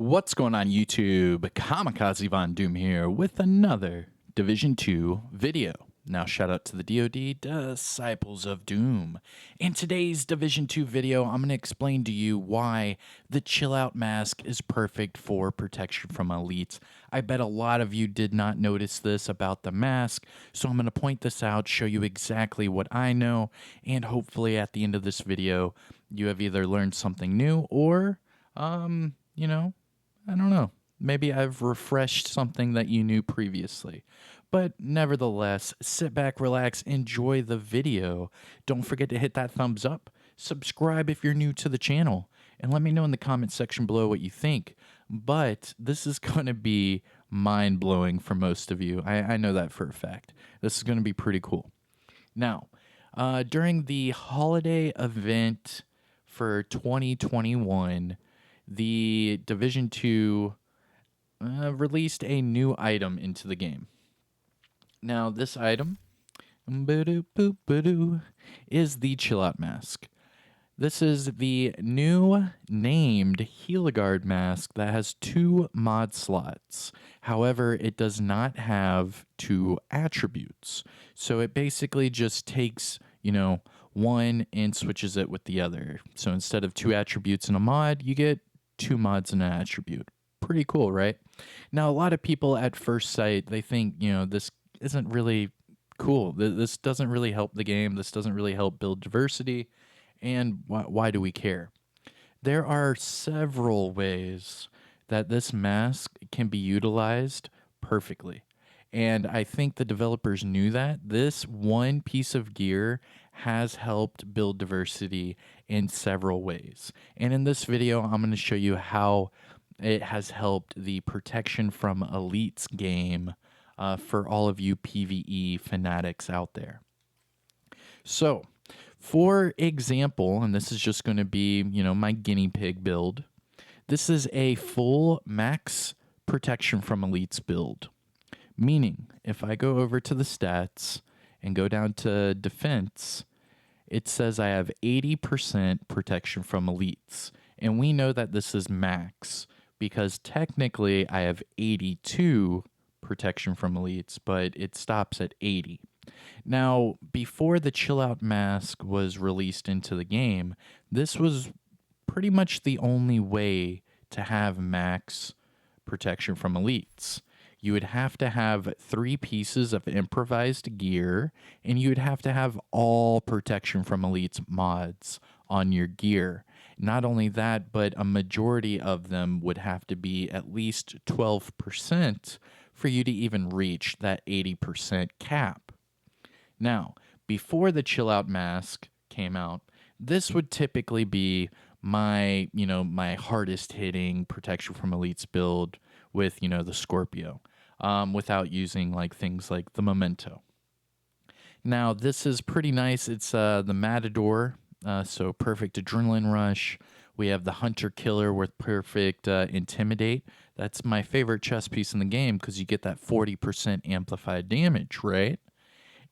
What's going on YouTube? Kamikazevondoom here with another Division 2 video. Now shout out to the DoD Disciples of Doom. In today's Division 2 video, I'm going to explain to you why the Chill Out Mask is perfect for protection from elites. I bet a lot of you did not notice this about the mask, so I'm going to point this out, show you exactly what I know, and hopefully at the end of this video, you have either learned something new or, I don't know. Maybe I've refreshed something that you knew previously. But nevertheless, sit back, relax, enjoy the video. Don't forget to hit that thumbs up, subscribe if you're new to the channel, and let me know in the comment section below what you think. But this is going to be mind-blowing for most of you. I know that for a fact. This is going to be pretty cool. Now, during the holiday event for 2021, the Division 2 released a new item into the game. Now, this item is the Chill Out Mask. This is the new named Heliguard mask that has 2 mod slots. However, it does not have 2 attributes. So it basically just takes, one and switches it with the other. So instead of 2 attributes in a mod, you get 2 mods in an attribute. Pretty cool, right? Now, a lot of people at first sight, they think, this isn't really cool. This doesn't really help the game. This doesn't really help build diversity. And why do we care? There are several ways that this mask can be utilized perfectly. And I think the developers knew that. This one piece of gear has helped build diversity in several ways. And in this video, I'm going to show you how it has helped the protection from elites game for all of you PvE fanatics out there. So, for example, and this is just going to be, my guinea pig build. This is a full max protection from elites build. Meaning, if I go over to the stats and go down to defense, it says I have 80% protection from elites. And we know that this is max because technically I have 82 protection from elites, but it stops at 80. Now, before the Chill Out Mask was released into the game, this was pretty much the only way to have max protection from elites. You would have to have 3 pieces of improvised gear, and you would have to have all protection from elites mods on your gear. Not only that, but a majority of them would have to be at least 12% for you to even reach that 80% cap. Now, before the Chill Out Mask came out, this would typically be my, my hardest hitting protection from elites build with, the Scorpio, without using things like the Memento. Now, this is pretty nice. It's the Matador, so perfect adrenaline rush. We have the Hunter Killer with perfect Intimidate. That's my favorite chess piece in the game because you get that 40% amplified damage, right?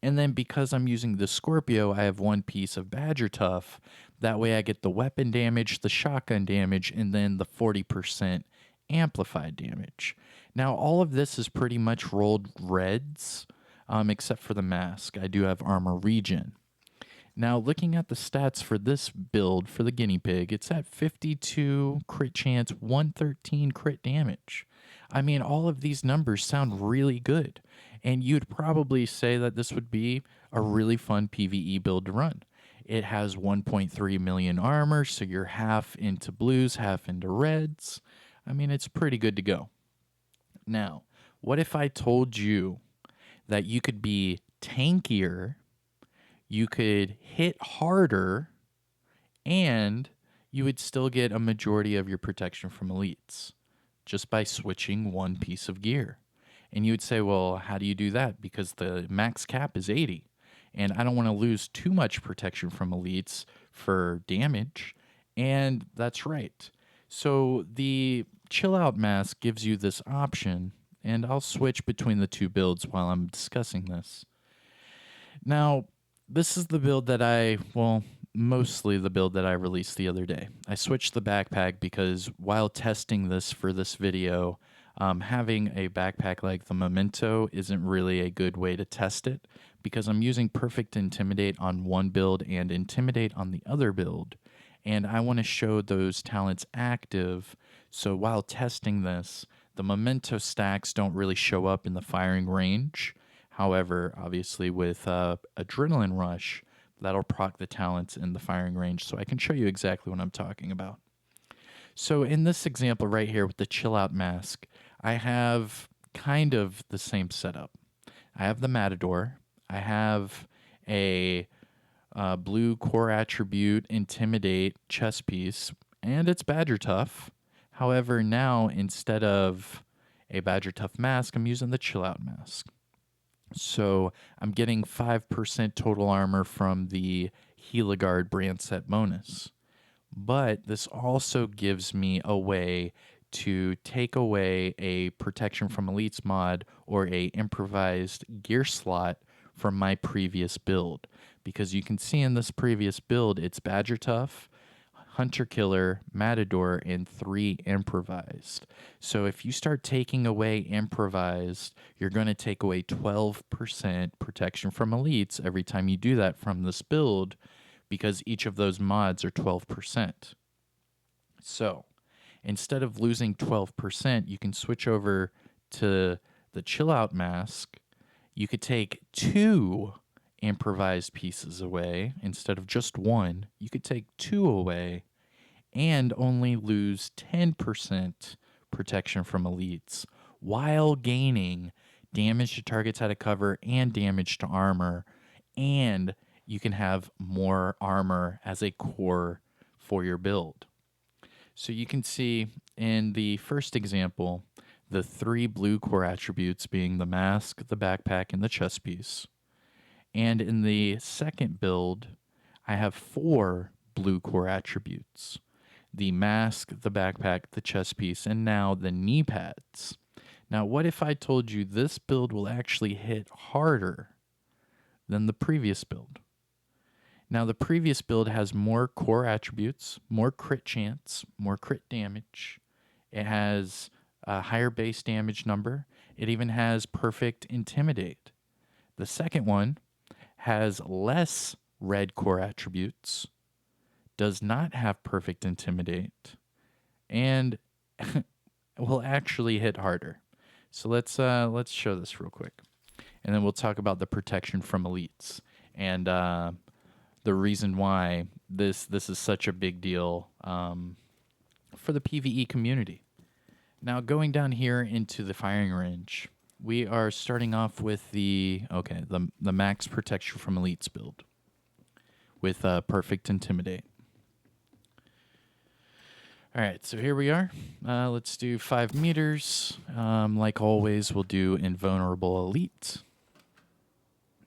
And then because I'm using the Scorpio, I have 1 piece of Badger Tough. That way I get the weapon damage, the shotgun damage, and then the 40% amplified damage. Now, all of this is pretty much rolled reds, except for the mask. I do have armor regen. Now, looking at the stats for this build for the guinea pig, it's at 52 crit chance, 113 crit damage. I mean, all of these numbers sound really good. And you'd probably say that this would be a really fun PvE build to run. It has 1.3 million armor, so you're half into blues, half into reds. I mean, it's pretty good to go. Now, what if I told you that you could be tankier, you could hit harder, and you would still get a majority of your protection from elites just by switching 1 piece of gear? And you would say, well, how do you do that? Because the max cap is 80. And I don't want to lose too much protection from elites for damage. And that's right. So the Chill Out Mask gives you this option. And I'll switch between the 2 builds while I'm discussing this. Now, this is the build that mostly the build that I released the other day. I switched the backpack because while testing this for this video, having a backpack like the Memento isn't really a good way to test it because I'm using Perfect Intimidate on one build and Intimidate on the other build. And I want to show those talents active. So while testing this, the Memento stacks don't really show up in the firing range. However, obviously with Adrenaline Rush, that'll proc the talents in the firing range. So I can show you exactly what I'm talking about. So in this example right here with the Chill Out Mask, I have kind of the same setup. I have the Matador. I have a blue core attribute Intimidate chess piece, and it's Badger Tough. However, now instead of a Badger Tough mask, I'm using the Chill Out Mask. So I'm getting 5% total armor from the Heligard brand set bonus. But this also gives me a way to take away a protection from elites mod or a improvised gear slot from my previous build. Because you can see in this previous build, it's Badger Tough, Hunter Killer, Matador, and 3 improvised. So if you start taking away improvised, you're going to take away 12% protection from elites every time you do that from this build, because each of those mods are 12%. So instead of losing 12%, you can switch over to the Chill Out Mask. You could take 2 improvised pieces away instead of just 1. You could take 2 away and only lose 10% protection from elites while gaining damage to targets out of cover and damage to armor, and you can have more armor as a core for your build. So you can see in the first example, the 3 blue core attributes being the mask, the backpack, and the chest piece. And in the second build, I have 4 blue core attributes: the mask, the backpack, the chest piece, and now the knee pads. Now, what if I told you this build will actually hit harder than the previous build? Now, the previous build has more core attributes, more crit chance, more crit damage. It has a higher base damage number. It even has Perfect Intimidate. The second one has less red core attributes, does not have Perfect Intimidate, and will actually hit harder. So let's show this real quick, and then we'll talk about the protection from elites and the reason why this is such a big deal for the PvE community. Now, going down here into the firing range, we are starting off with the max protection from elites build with Perfect Intimidate. All right, so here we are. Let's do 5 meters. Like always, we'll do Invulnerable Elite.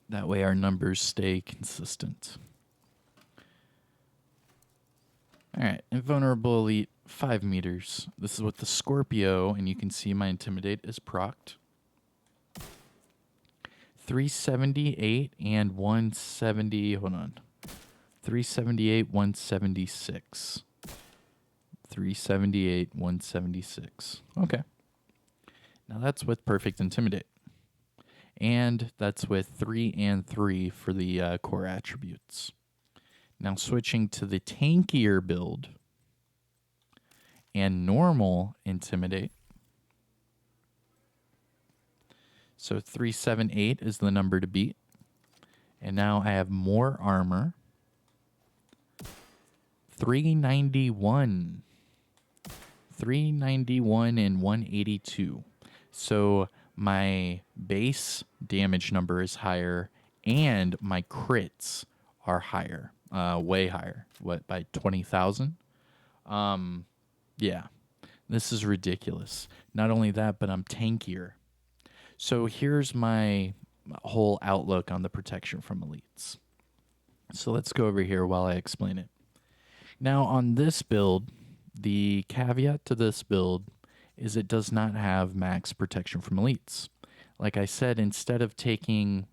That way our numbers stay consistent. All right, Invulnerable Elite, 5 meters. This is with the Scorpio, and you can see my Intimidate is procced. 378 and 170, hold on. 378, 176. 378, 176. Okay. Now that's with Perfect Intimidate. And that's with 3 and 3 for the core attributes. Now switching to the tankier build and normal Intimidate. So 378 is the number to beat. And now I have more armor. 391. 391 and 182. So my base damage number is higher and my crits are higher. Way higher. What, by 20,000? Yeah. This is ridiculous. Not only that, but I'm tankier. So here's my whole outlook on the protection from elites. So let's go over here while I explain it. Now on this build, the caveat to this build is it does not have max protection from elites. Like I said, instead of taking,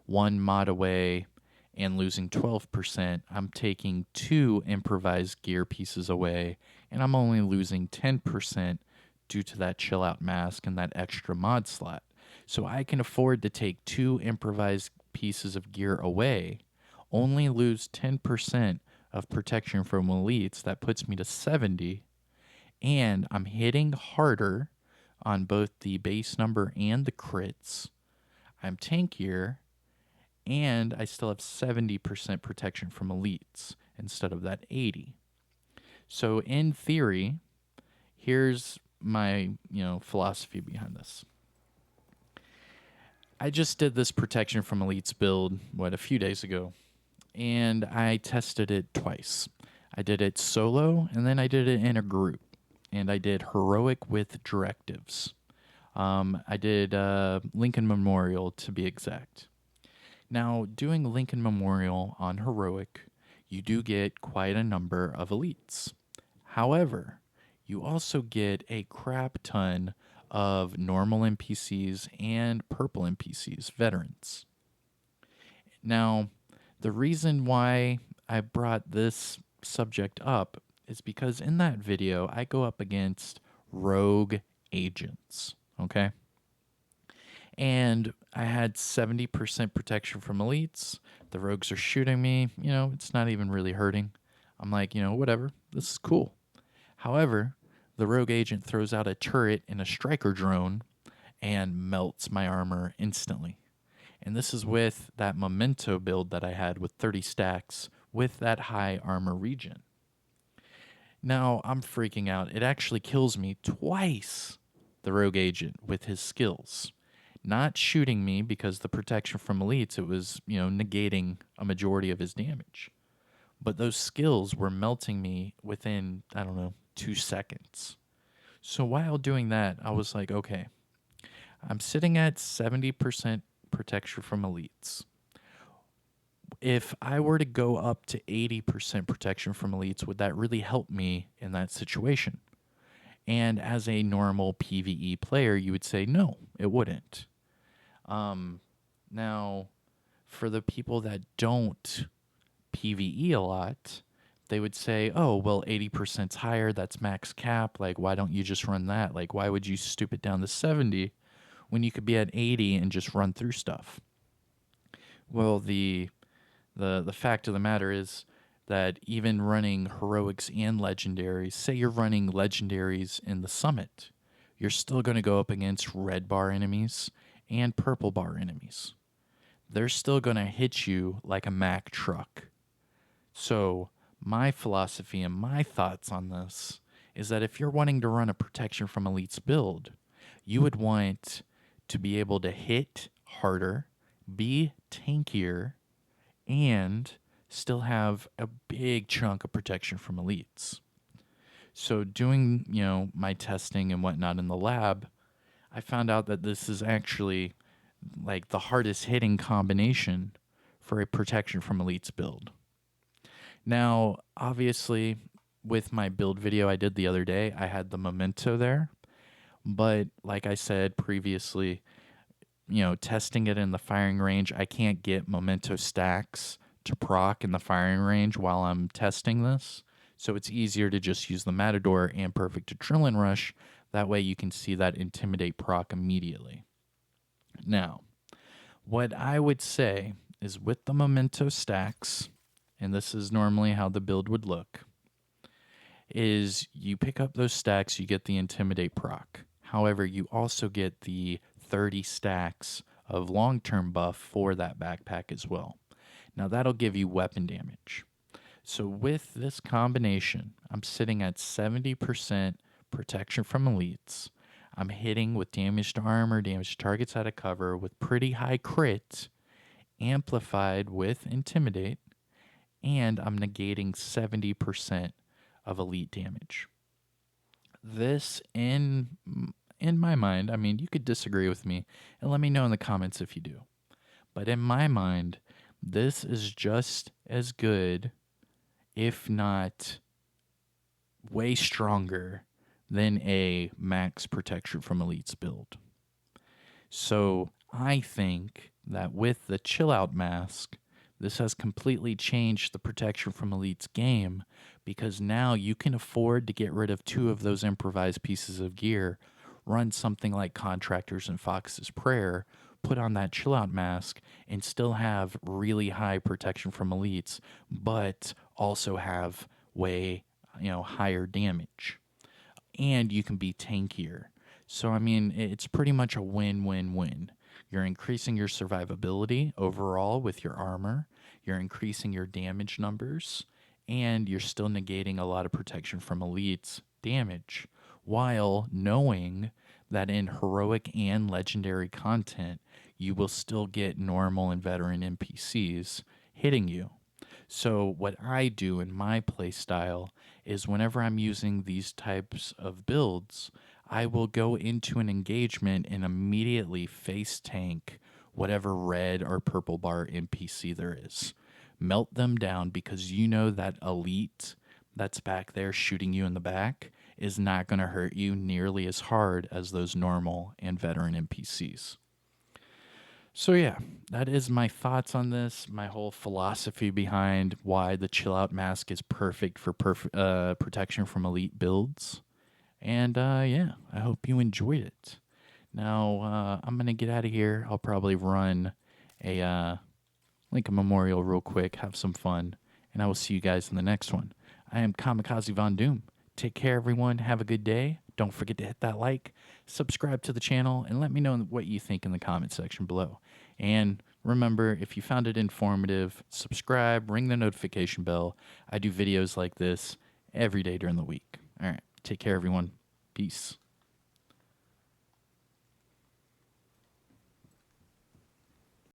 1 mod away and losing 12%, I'm taking 2 improvised gear pieces away, and I'm only losing 10% due to that chill out mask and that extra mod slot. So I can afford to take 2 improvised pieces of gear away, only lose 10% of protection from elites. That puts me to 70, and I'm hitting harder on both the base number and the crits. I'm tankier, and I still have 70% protection from elites instead of that 80. So in theory, here's my, philosophy behind this. I just did this protection from elites build, a few days ago, and I tested it twice. I did it solo, and then I did it in a group, and I did heroic with directives. I did Lincoln Memorial, to be exact. Now, doing Lincoln Memorial on heroic, you do get quite a number of elites. However, you also get a crap ton of normal NPCs and purple NPCs, veterans. Now, the reason why I brought this subject up is because in that video, I go up against rogue agents, okay? And I had 70% protection from elites. The rogues are shooting me. It's not even really hurting. I'm like, whatever. This is cool. However, the rogue agent throws out a turret and a striker drone and melts my armor instantly. And this is with that memento build that I had with 30 stacks with that high armor regen. Now I'm freaking out. It actually kills me twice, the rogue agent, with his skills. Not shooting me because the protection from elites, it was, negating a majority of his damage. But those skills were melting me within, 2 seconds. So while doing that, I was like, okay, I'm sitting at 70% protection from elites. If I were to go up to 80% protection from elites, would that really help me in that situation? And as a normal PvE player, you would say, no, it wouldn't. Now, for the people that don't PvE a lot, they would say, oh, well, 80%'s higher. That's max cap. Like, why don't you just run that? Like, why would you stoop it down to 70 when you could be at 80 and just run through stuff? Well, the fact of the matter is that even running heroics and legendaries, say you're running legendaries in the summit, you're still going to go up against red bar enemies and purple bar enemies. They're still going to hit you like a Mack truck. So my philosophy and my thoughts on this is that if you're wanting to run a protection from elites build, you would want to be able to hit harder, be tankier, and still have a big chunk of protection from elites. So doing, my testing and whatnot in the lab, I found out that this is actually like the hardest hitting combination for a protection from elites build. Now, obviously, with my build video I did the other day, I had the memento there. But like I said previously, testing it in the firing range, I can't get memento stacks to proc in the firing range while I'm testing this. So it's easier to just use the Matador and Perfect Adrenaline Rush. That way you can see that Intimidate proc immediately. Now, what I would say is with the memento stacks, and this is normally how the build would look, is you pick up those stacks, you get the Intimidate proc. However, you also get the 30 stacks of long-term buff for that backpack as well. Now that'll give you weapon damage. So with this combination, I'm sitting at 70% protection from elites. I'm hitting with damage to armor, damage to targets out of cover with pretty high crit, amplified with Intimidate, and I'm negating 70% of elite damage. This, in my mind, I mean, you could disagree with me, and let me know in the comments if you do. But in my mind, this is just as good, if not way stronger, than a max protection from elites build. So I think that with the chill out mask, This has completely changed the protection from elites game because now you can afford to get rid of two of those improvised pieces of gear, run something like Contractors and Fox's Prayer, put on that chill out mask, and still have really high protection from elites, but also have way, higher damage. And you can be tankier. So, I mean, it's pretty much a win win win. You're increasing your survivability overall with your armor, you're increasing your damage numbers, and you're still negating a lot of protection from elites damage while knowing that in heroic and legendary content, you will still get normal and veteran NPCs hitting you. So, what I do in my playstyle is whenever I'm using these types of builds, I will go into an engagement and immediately face tank whatever red or purple bar NPC there is. Melt them down because you know that elite that's back there shooting you in the back is not going to hurt you nearly as hard as those normal and veteran NPCs. So yeah, that is my thoughts on this. My whole philosophy behind why the chill out mask is perfect for protection from elite builds. And yeah, I hope you enjoyed it. Now I'm gonna get out of here. I'll probably run a Lincoln Memorial real quick, have some fun, and I will see you guys in the next one. I am Kamikazevondoom. Take care, everyone. Have a good day. Don't forget to hit that like, subscribe to the channel, and let me know what you think in the comment section below. And remember, if you found it informative, subscribe, ring the notification bell. I do videos like this every day during the week. All right. Take care, everyone. Peace.